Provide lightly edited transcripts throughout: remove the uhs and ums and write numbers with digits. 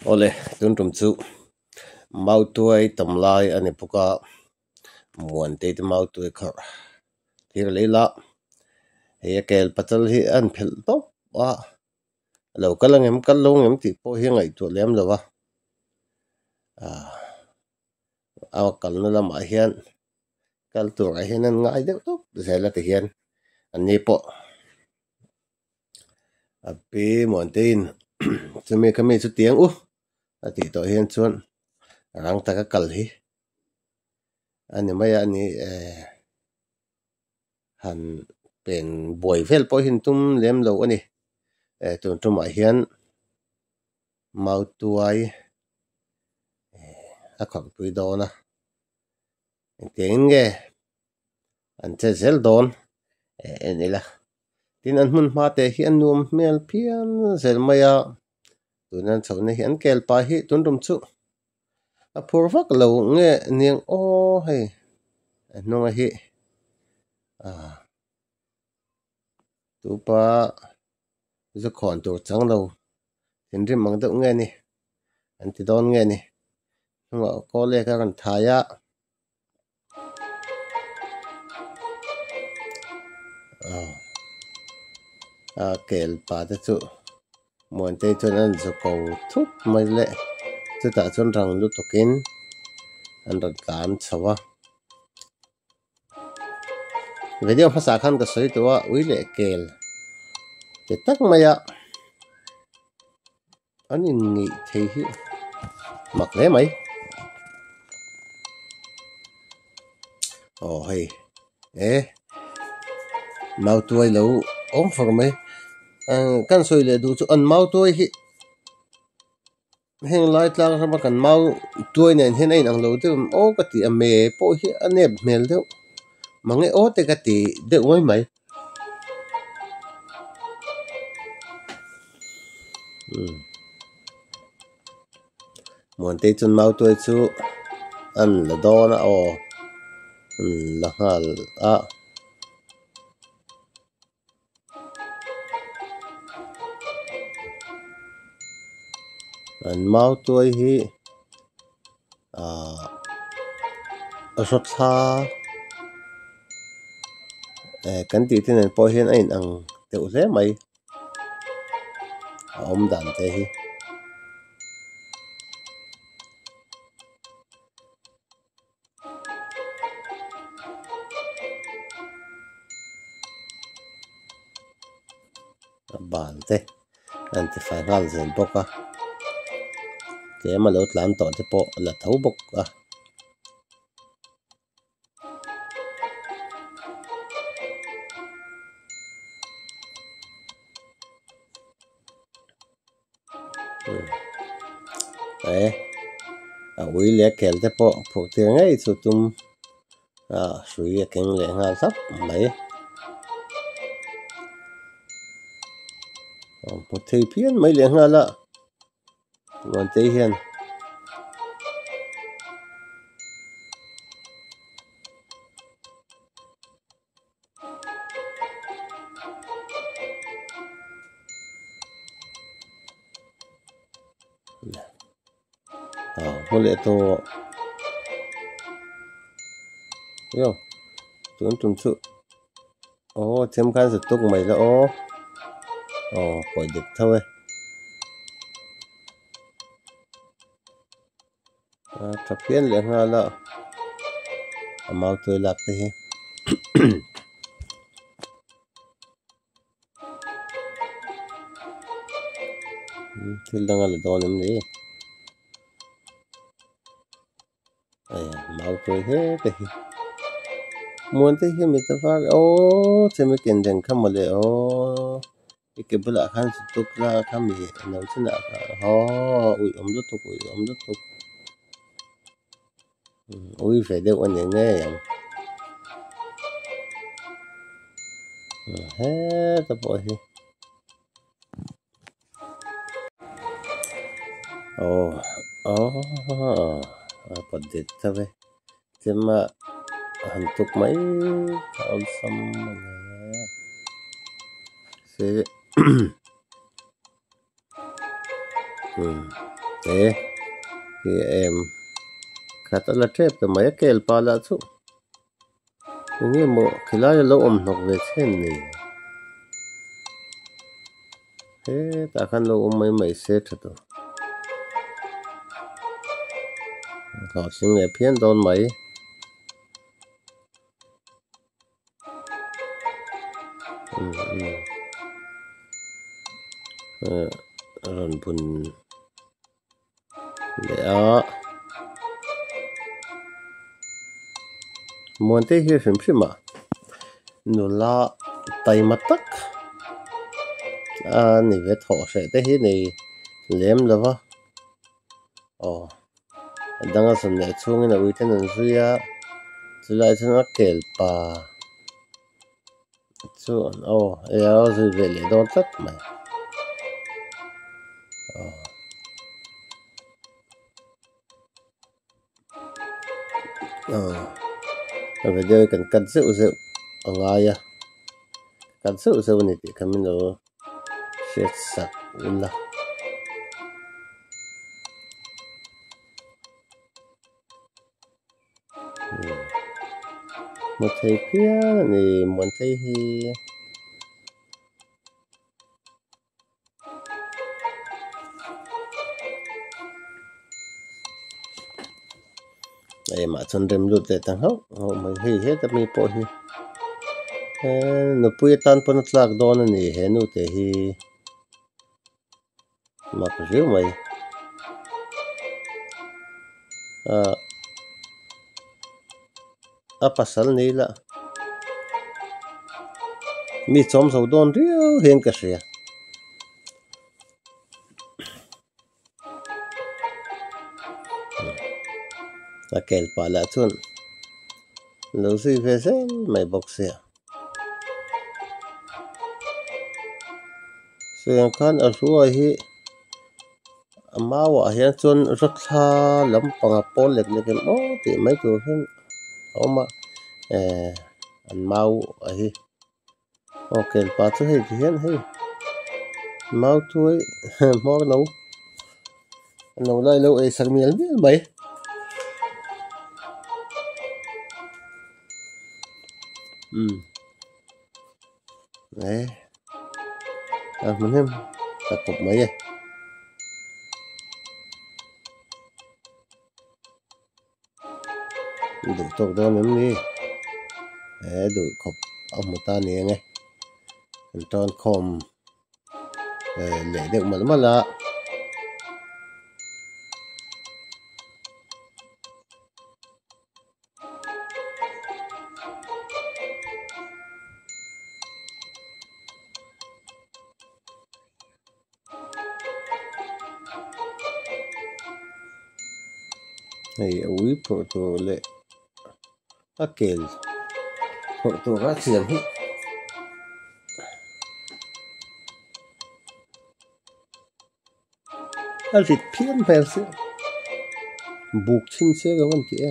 Ole tun chu Mautuai tamlai ani puka Mounteii Mautuai khawrh thir leila he kel patal hi an phel top a lo kalangem kallongem ti po hi ngai tu lem lawa a kalna lama hian kal tur a hian an ngai deuh top zela te hian an ni po a pe Mounteii chumi kami chu tiang ati to hian chuan rang taka kal hi ani mai ani han pen boy vel po hin tum lem lo ani tun tum a hian Mautuai a khawrh pui dona tiang nge an che zel don enila tin an mun ma te hi an nuam mel pian zel maya tunan chawna hi an kel pa hi tun tum chu a phur vak lo nge niang o hei nunga hi tupa zu khon tur chang lo tin rim mang deuh nge ni an ti don nge ni nunga ko le ka kan thaya kel pa te chu Mounteii chuan an zu ko thup mai le chuta chuan rang lu tukin an ran tlan chawa video phasa khan ka soi tuwa uile kel te tak maya an in ngi thei hi mak le mai hei Mautuai lo om for mai kan soi le du chu an Mautuai hi heng lai tlang sama kan Mautuai nen hen ai nang lo te o ka ti a me po hi anep mel deuh mange o te ka ti deuh mai Mounteii chun Mautuai chu an la dona la ngal an Mautuai hi rot tha kan ti tin an po hian ain ang deuh hle mai om dan te hi ban te an ti fai ngal zen boka ke ma lo tlan to te po la thau bok ui le kel te po phu tir ngai chu tum sui a keng le ngal sap mai phu thei phian mai le ngala Mounteii hian mole to yo tun tum chu them khan sa tuk mai la poi dik thawe tha phian le ngala Mautuai lak te hi thil danga la don em ni Mautuai he te hi Mounteii hi mi ta fak chemi ken den kham le ike bula khan su tuk la kham mi no china ka ui om lu tuk ui fe deuh ani nge yang he ta po hi padit tabe chema hantuk mai kaul sam se thì em khát là trép từ mấy cái pa là chú nhưng mà khi lại lâu học về thế này thế ta khăn lâu mấy mấy set rồi họ xin nghe phiền đón mấy rồi bún để muốn thế hiểu xem mà nó là tay mặt tắc này về thọ sẽ thế hi này lem là va đang ở sân này chung này uy thế này rồi chỉ lại cho nó kẹt pa chú rồi về lại đón tắt mày bây giờ cần cắt rượu ngay cắt rượu này thì mình nó sẽ sạch là một thầy kia này muốn thấy thì mà chân đêm lụt để tăng hốc mình hết mình bỏ hi nó bùi tan phân lạc đòn này hết nó thì mặc rượu mày pasal này là mi chom sau đòn rượu hiện cái gì kẹt pa là chun lâu suy về xem mày bọc xe xuyên khăn ở số ấy mau hiện chun rất là lắm bằng pol lệch cái thì mấy chỗ hiện mà anh mau ấy kẹt pa chứ hay thì hiện hay mau thôi mau nấu lại lâu ấy sang miếng biết mấy đấy mình thêm tập cục mấy vậy đủ tục đó nếm đi đấy đủ cục ông một ta nè nghe tròn khom để được mà là này uống phở tổ lệ kèl phở tổ các xiềng hết thịt phiên phèn xí buộc trên xe cái con chị em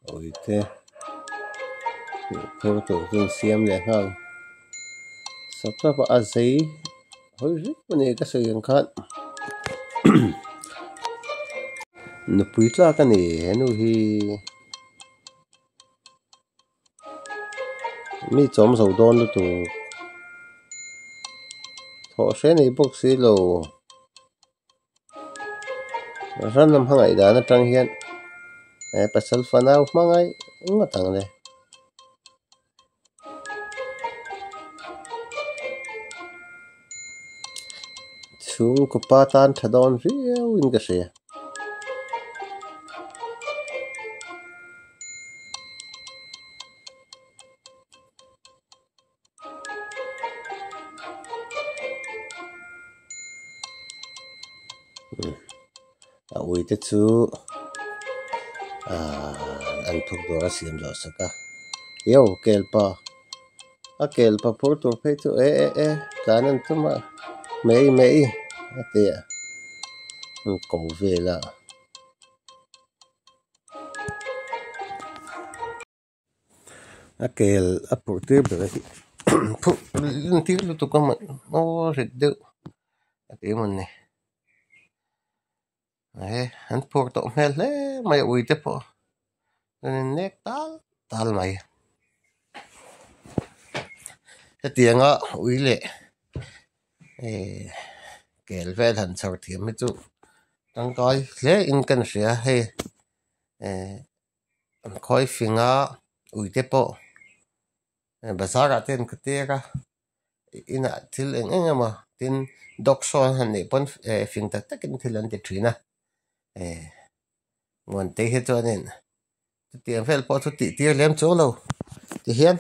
ôi thế phở tổ trên xiêm này không sắp sắp giấy hơi rít cái này cái sự hiện khát nó bứt ra cái này nó hi mi chom sầu đôn đó tụ thọ sẽ này bốc xí lô rất năm hàng ngày đã nó trăng hiện pasal fanau mangai ngatang le chung ko patan thadon riu in ka se ui te chu an thuk dora siam zo saka yo kelpa por to pe chu tanan tuma mei atia ko vela Aquel aporte bữa phụ liên tiếp tụi con mà nó rất đỡ cái mình này đấy hắn phụ tụi mày lấy mày uy tiếp po nên nét tal mày cái tiếng á uy lệ cái về thành sau thì mới tụ đang coi lấy in cần sửa hay coi phim á uy tiếp po bahasa ra tên cái tiếng ina til en mà tin dok so han ne pon phim ta ta kin til an te trina ngon te he cho nên tiền fel po tu ti ti lem cho lo ti hian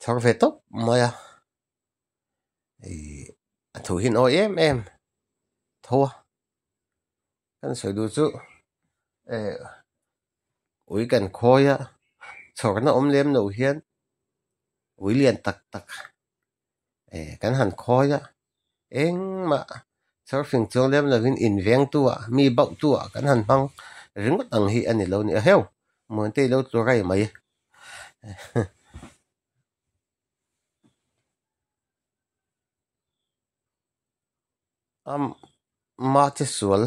thor ve top maya thu hin o em thua kan soi du chu ui kan khoya chor na om lem no hian ui lian tak tak kan han khoya eng ma surfing chong lem la vin in veng tua mi bau tua kan han bang ring tang hi ani lo ni heu mon te lo tu rai mai ma che sual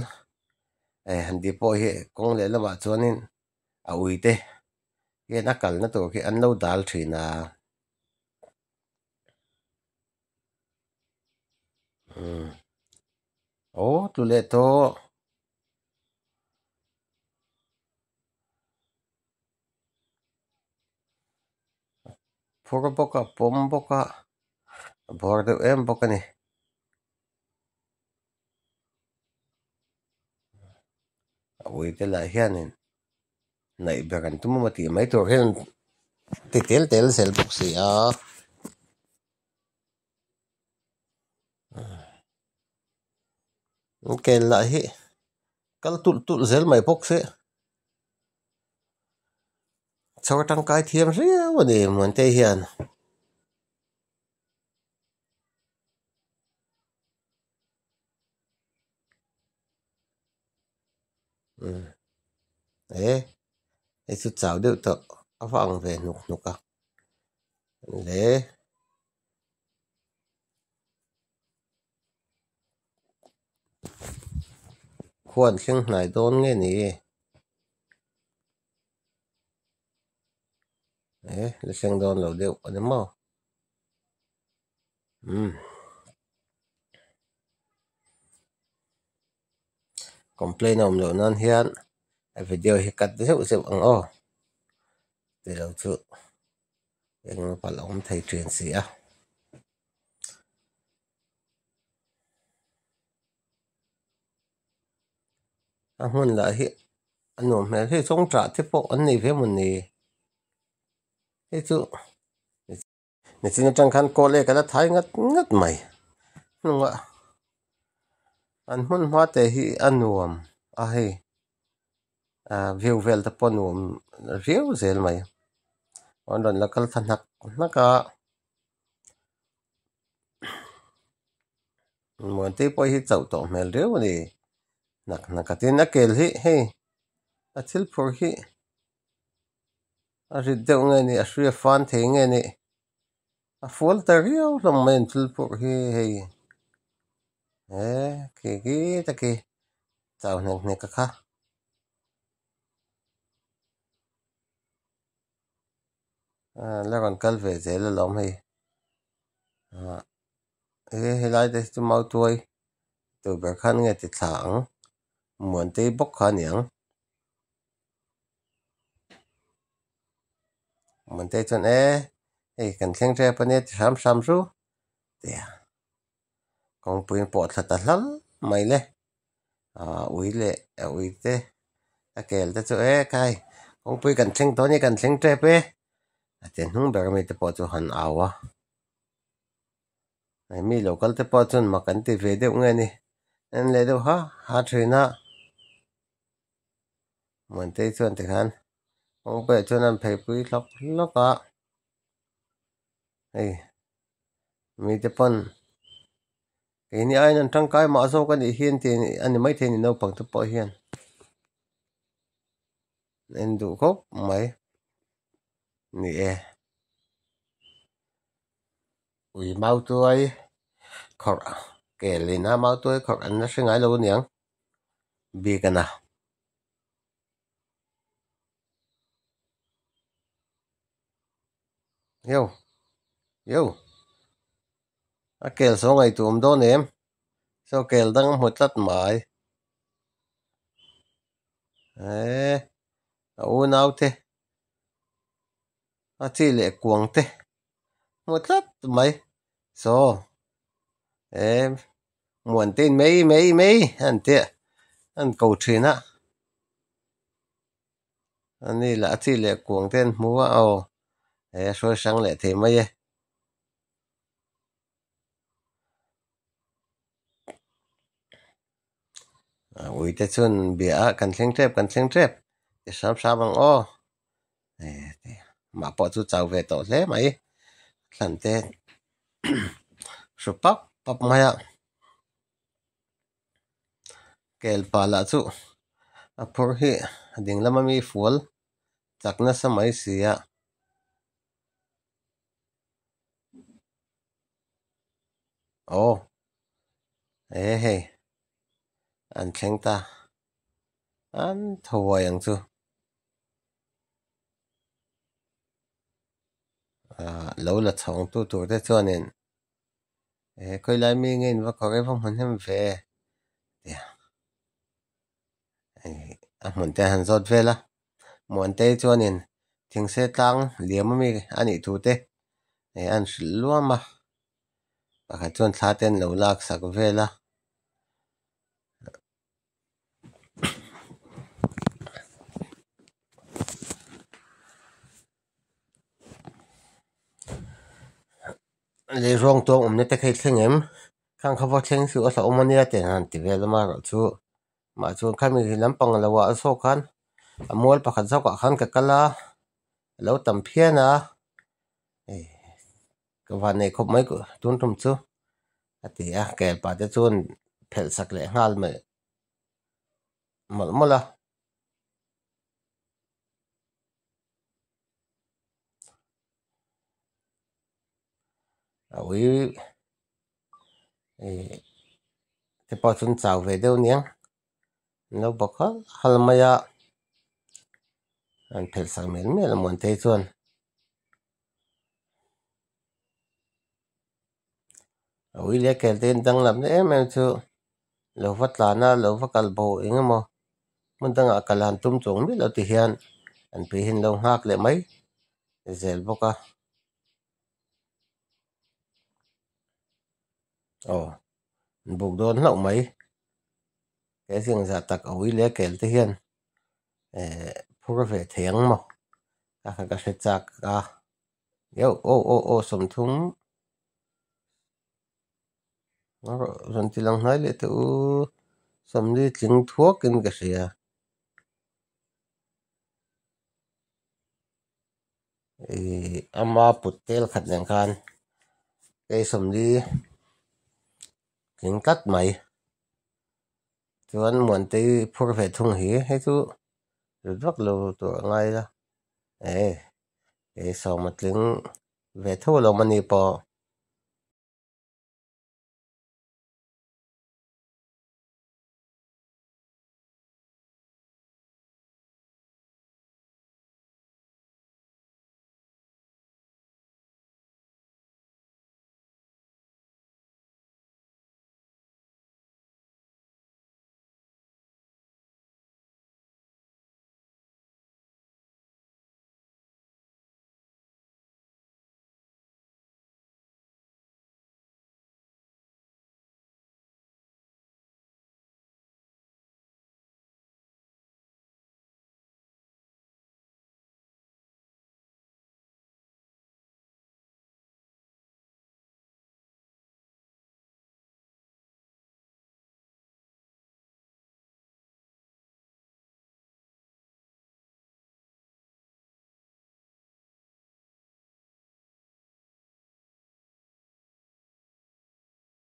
han di po hi kong le la ma chuanin a ui te ye na kal na to ki an lo dal thina tu le to phur boka pom boka bor de em boka ni a ui te la hianin nai bekan tu ma ti mai to hian ti tel sel bok si a ke la hi kal tul zel mai bok se chor tang kai thiam ria wa ni mon te hian su chào được to a vang ve nuk a le khuan thing hnai don nge ni le seng don lo deuh ani mo complain om lo nan hian a video hi kat deuh ang o ti lo chu eng ma pal om thei trin si a hun la hi anom hmel hi chong tra te po an nei ve mun ni he chu ni chin tang khan ko le kala thai ngat mai nunga an hun ma te hi anuam a hei view vel te ponum riu zel mai on ron lakal thanak naka mon te po hi chau to mel riu ni nak tin na kel hi hei a thil phur hi a rit deuh nge ni a hria fan thei nge ni a fual ta riu hlom mai thil phur hi hei ki ta ki chau nek ka kha la ron kal ve zel lom hei helai de tu Mautuai tu ber khan nge ti thlang mon te bok kha niang mon te chon kan thleng tre pa ne sam ru te kong puin po thla ta hlal mai le ui te a kel te chu kai kong pui kan thleng to ni kan thleng tre pe a ten hung ber mi te po chu han awa mi local te po chun ma kan ti ve deuh nge ni en le deuh ha thina mon te chuan te khan kong pe chuan an phei pui lok a mi te pon cái này ai nằm trong cái mà số cái này hiền thì anh mấy thế này đâu bằng thứ bao hiền nên đủ khóc mấy ni e ui Mautuai khawrh ke lina Mautuai khawrh an na hringai lo niang bikana yo yo a kel so ngai tum do nem so kel dang hmu tlat mai a u nau te a chi le kuang te hmu tlat mai so muan tin mấy an te an cầu thina ani la chi le kuang ten hmu a o so sang le the mai ui te chun bia kan thleng trep te sam ang o ma po chu chau ve to hle mai thlan te shupak pap maya kel pala chu a phur hi ding lama mi fual chakna samai sia he an thleng ta an thawai ang chu lo la chong tu tur te chuanin khoi lai mi ngein va khore vom han hem ve a hmun te han zot vela muan te chuanin thingse tlang liam mi ani tu te an hril luama pakhat chuan thla ten lo lak sak vela le rong tong omne te khai thleng em khang khawa thleng su a sa omania te han ti vel ma ro chu ma chu khami lampang lawa so khan amol pakhat zawka khan ka kala lo tam phiana ka van nei khop mai ku tun tum chu ati a kel pa te chun phel sak le ngal me mola ui te pa chun chau ve deuh niang lo bokha halmaya an phel sak mel mel mon te chuan ui le kel ten dang lam em chu lo vatlana lo vakal bo engemaw mun danga kalan tum chong mi lo ti hian an pi hin lo hak le mai zel boka buk don hlau mai ke sing za tak ui le kel te hian phur ve theng mo ka hre chak ka yo som thum ron ti lang hnai le te som li tling thuak in ka hria ama putel khat nang khan ke som li tling tat mai chuan muan te phur ve thung hi he chu rudwak lo tur ngai la som tling ve tho lo mani po